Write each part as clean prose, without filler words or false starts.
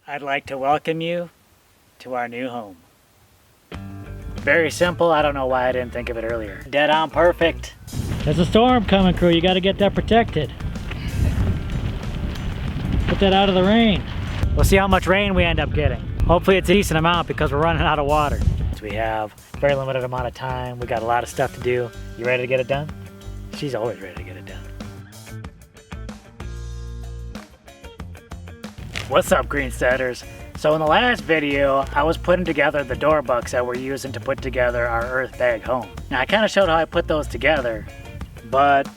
I'd like to welcome you to our new home. Very simple. I don't know why I didn't think of it earlier. Dead on perfect. There's a storm coming, crew. You got to get that protected. Put that out of the rain. We'll see how much rain we end up getting. Hopefully it's a decent amount because we're running out of water. So we have a very limited amount of time. We got a lot of stuff to do. You ready to get it done? She's always ready to get it done. What's up, Greensteaders? So in the last video, I was putting together the door bucks that we're using to put together our Earthbag home. Now I kind of showed how I put those together, but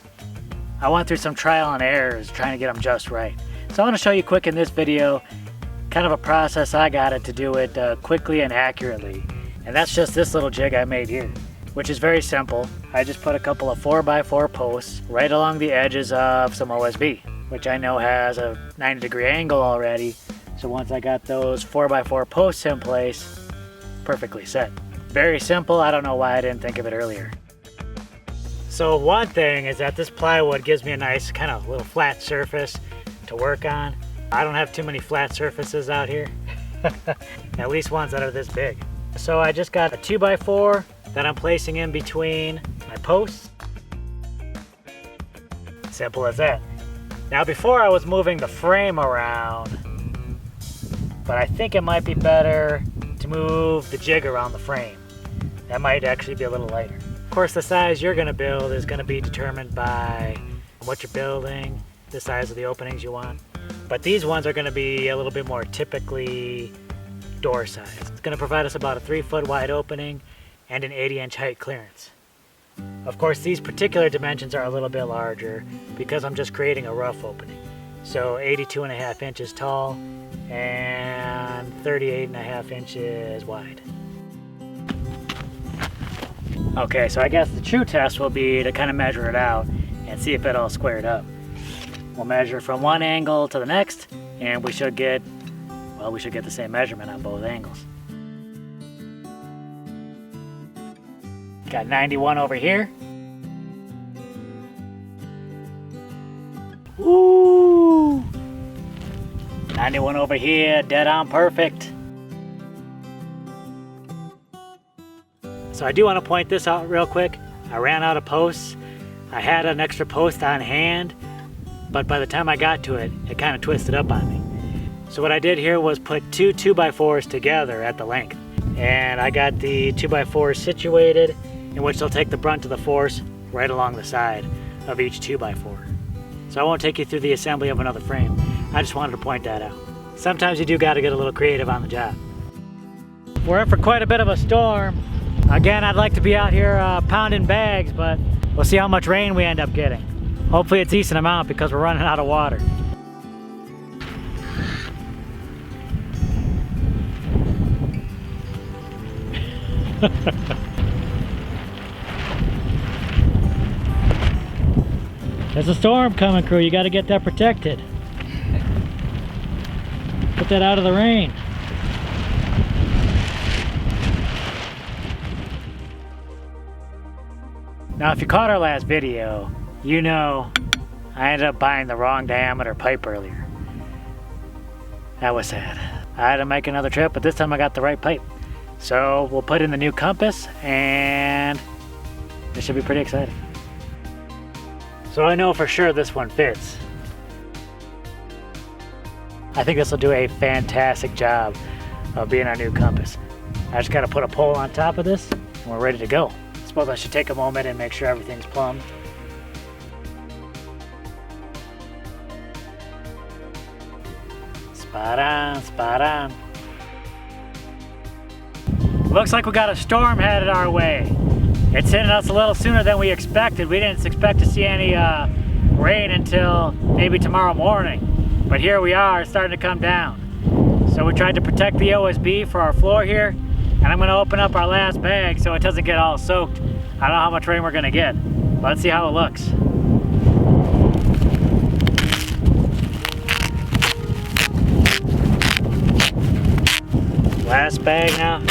I went through some trial and errors trying to get them just right. So I want to show you quick in this video, kind of a process I got it to do it quickly and accurately. And that's just this little jig I made here, which is very simple. I just put a couple of 4x4 posts right along the edges of some OSB, which I know has a 90-degree angle already. So once I got those 4x4 posts in place, perfectly set. Very simple. I don't know why I didn't think of it earlier. So one thing is that this plywood gives me a nice kind of little flat surface to work on. I don't have too many flat surfaces out here, at least ones that are this big. So I just got a 2x4 that I'm placing in between my posts. Simple as that. Now before I was moving the frame around, but I think it might be better to move the jig around the frame. That might actually be a little lighter. Of course, the size you're gonna build is gonna be determined by what you're building, the size of the openings you want. But these ones are gonna be a little bit more typically door size. It's gonna provide us about a 3-foot wide opening and an 80-inch height clearance. Of course, these particular dimensions are a little bit larger because I'm just creating a rough opening. So 82.5 inches tall and 38.5 inches wide. Okay, so I guess the true test will be to kind of measure it out and see if it all squared up. We'll measure from one angle to the next, and we should get the same measurement on both angles. Got 91 over here. Woo! 91 over here, dead on perfect. So I do want to point this out real quick. I ran out of posts. I had an extra post on hand, but by the time I got to it, it kind of twisted up on me. So what I did here was put two 2x4s together at the length. And I got the 2x4s situated in which they'll take the brunt of the force right along the side of each 2x4. So I won't take you through the assembly of another frame. I just wanted to point that out. Sometimes you do got to get a little creative on the job. We're in for quite a bit of a storm. Again, I'd like to be out here pounding bags, but we'll see how much rain we end up getting. Hopefully it's a decent amount because we're running out of water. There's a storm coming, crew. You got to get that protected. Put that out of the rain. Now, if you caught our last video, you know I ended up buying the wrong diameter pipe earlier. That was sad. I had to make another trip, but this time I got the right pipe. So we'll put in the new compass, and it should be pretty exciting. So I know for sure this one fits. I think this will do a fantastic job of being our new compass. I just got to put a pole on top of this, and we're ready to go. I suppose I should take a moment and make sure everything's plumbed. Spot on, spot on. Looks like we got a storm headed our way. It's hitting us a little sooner than we expected. We didn't expect to see any rain until maybe tomorrow morning. But here we are, it's starting to come down. So we tried to protect the OSB for our floor here. And I'm gonna open up our last bag so it doesn't get all soaked. I don't know how much rain we're gonna get. But let's see how it looks. Last bag now.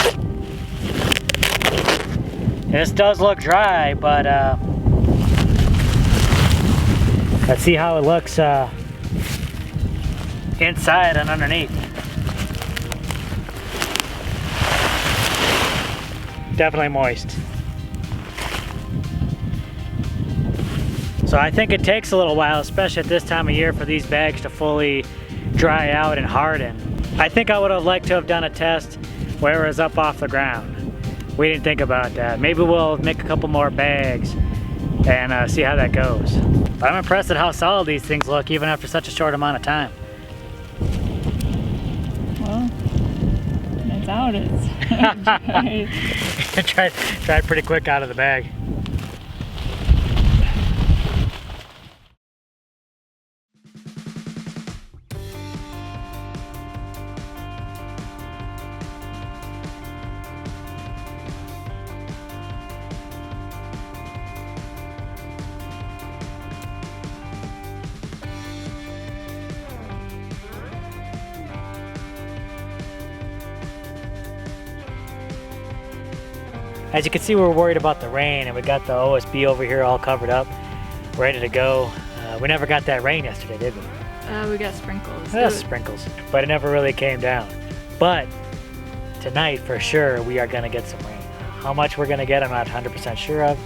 This does look dry, but let's see how it looks inside and underneath. Definitely moist. So I think it takes a little while, especially at this time of year, for these bags to fully dry out and harden. I think I would have liked to have done a test where it was up off the ground. We didn't think about that. Maybe we'll make a couple more bags and see how that goes. But I'm impressed at how solid these things look even after such a short amount of time. Well, it's out. It's tried pretty quick out of the bag. As you can see, we're worried about the rain, and we got the OSB over here all covered up, ready to go. We never got that rain yesterday, did we? We got sprinkles. Sprinkles, but it never really came down. But tonight, for sure, we are gonna get some rain. How much we're gonna get, I'm not 100% sure of,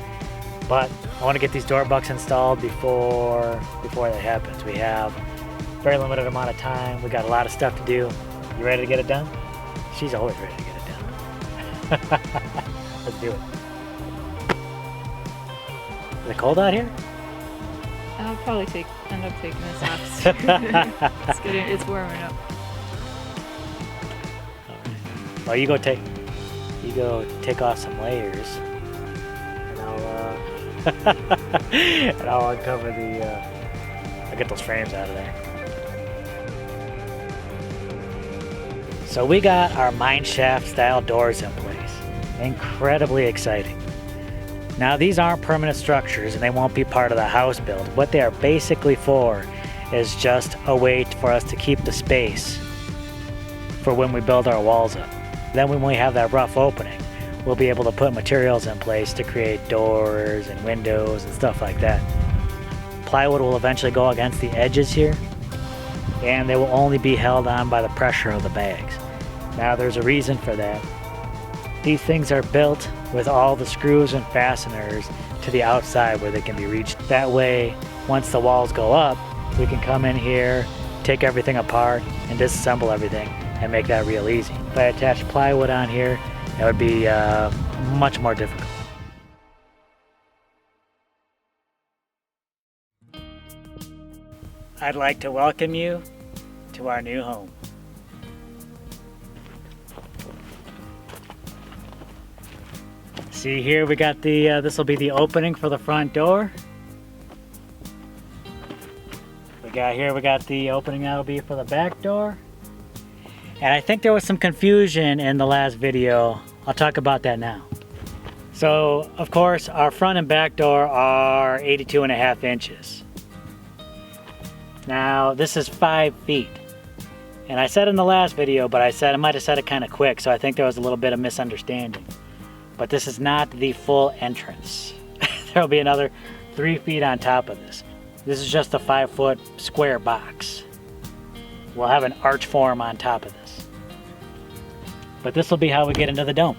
but I wanna get these door bucks installed before that happens. We have a very limited amount of time. We got a lot of stuff to do. You ready to get it done? She's always ready to get it done. Let's do it. Is it cold out here? I'll probably end up taking this off. It's warming up. All right. Well, you go take off some layers, and I'll uncover I'll get those frames out of there. So we got our mine shaft style doors in place. Incredibly exciting. Now these aren't permanent structures and they won't be part of the house build. What they are basically for is just a way for us to keep the space for when we build our walls up. Then when we have that rough opening, we'll be able to put materials in place to create doors and windows and stuff like that. Plywood will eventually go against the edges here, and they will only be held on by the pressure of the bags. Now there's a reason for that. These things are built with all the screws and fasteners to the outside where they can be reached. That way, once the walls go up, we can come in here, take everything apart, and disassemble everything and make that real easy. If I attach plywood on here, that would be much more difficult. I'd like to welcome you to our new home. See here, we got this will be the opening for the front door. We got the opening that'll be for the back door. And I think there was some confusion in the last video. I'll talk about that now. So, of course, our front and back door are 82.5 inches. Now, this is 5 feet. And I said in the last video, but I might have said it kind of quick, so I think there was a little bit of misunderstanding. But this is not the full entrance. There'll be another 3 feet on top of this. This is just a 5-foot square box. We'll have an arch form on top of this. But this will be how we get into the dome.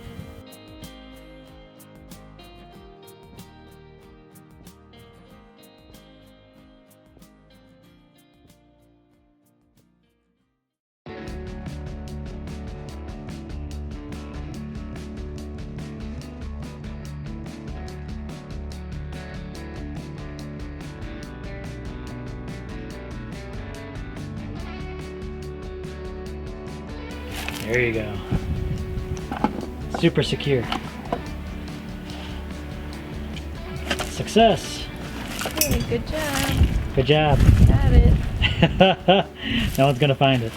There you go. Super secure. Success. Hey, good job. Good job. Got it. No one's gonna find it.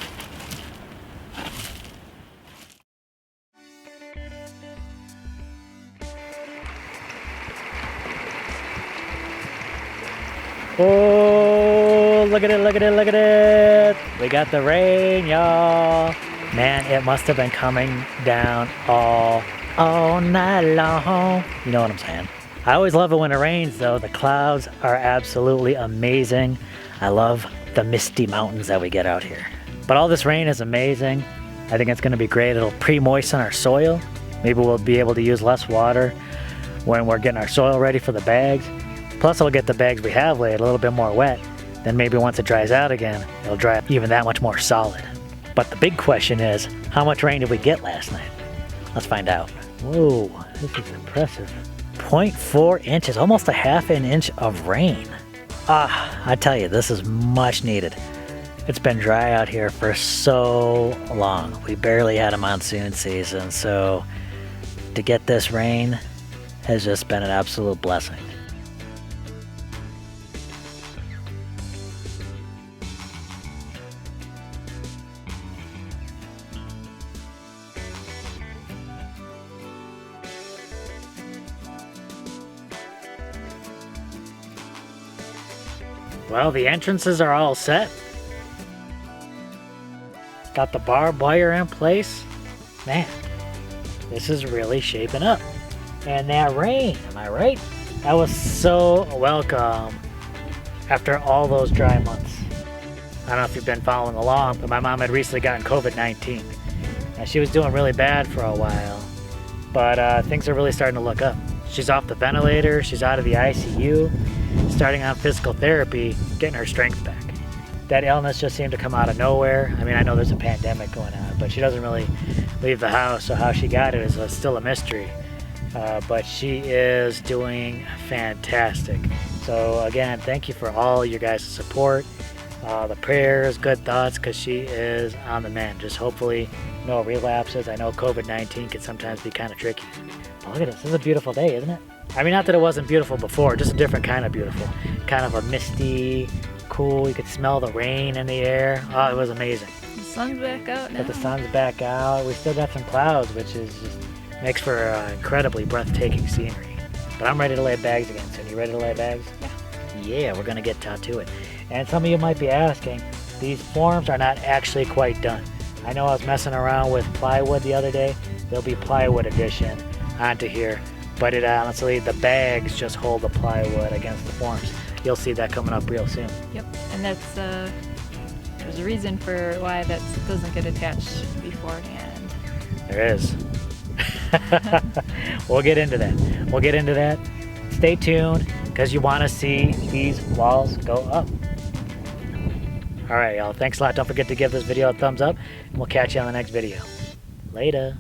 Oh, look at it, look at it, look at it. We got the rain, y'all. Man, it must have been coming down all night long. You know what I'm saying. I always love it when it rains though. The clouds are absolutely amazing. I love the misty mountains that we get out here. But all this rain is amazing. I think it's gonna be great. It'll pre-moisten our soil Maybe we'll be able to use less water when we're getting our soil ready for the bags. Plus it'll get the bags we have laid a little bit more wet. Then maybe once it dries out again, it'll dry even that much more solid. But the big question is, how much rain did we get last night? Let's find out. Whoa, this is impressive. 0.4 inches, almost a half an inch of rain. I tell you, this is much needed. It's been dry out here for so long. We barely had a monsoon season, so to get this rain has just been an absolute blessing. Well, the entrances are all set. Got the barbed wire in place. Man, this is really shaping up. And that rain, am I right? That was so welcome after all those dry months. I don't know if you've been following along, but my mom had recently gotten COVID-19. And she was doing really bad for a while, but things are really starting to look up. She's off the ventilator, she's out of the ICU, starting on physical therapy, getting her strength back. That illness just seemed to come out of nowhere. I mean, I know there's a pandemic going on, but she doesn't really leave the house, so how she got it is still a mystery. But she is doing fantastic. So again, thank you for all your guys' support, the prayers, good thoughts, because she is on the mend. Just hopefully no relapses. I know COVID-19 can sometimes be kind of tricky. But look at this, this is a beautiful day, isn't it? I mean, not that it wasn't beautiful before, just a different kind of beautiful. Kind of a misty, cool, you could smell the rain in the air. Oh, it was amazing. The sun's back out now. But the sun's back out. We still got some clouds, which is just makes for incredibly breathtaking scenery. But I'm ready to lay bags again soon. You ready to lay bags? Yeah, we're gonna get to it. And some of you might be asking, these forms are not actually quite done. I know I was messing around with plywood the other day. There'll be plywood addition onto here. But it honestly, the bags just hold the plywood against the forms. You'll see that coming up real soon. Yep, and that's there's a reason for why that doesn't get attached beforehand. There is. We'll get into that. Stay tuned, because you want to see these walls go up. All right, y'all. Thanks a lot. Don't forget to give this video a thumbs up, and we'll catch you on the next video. Later.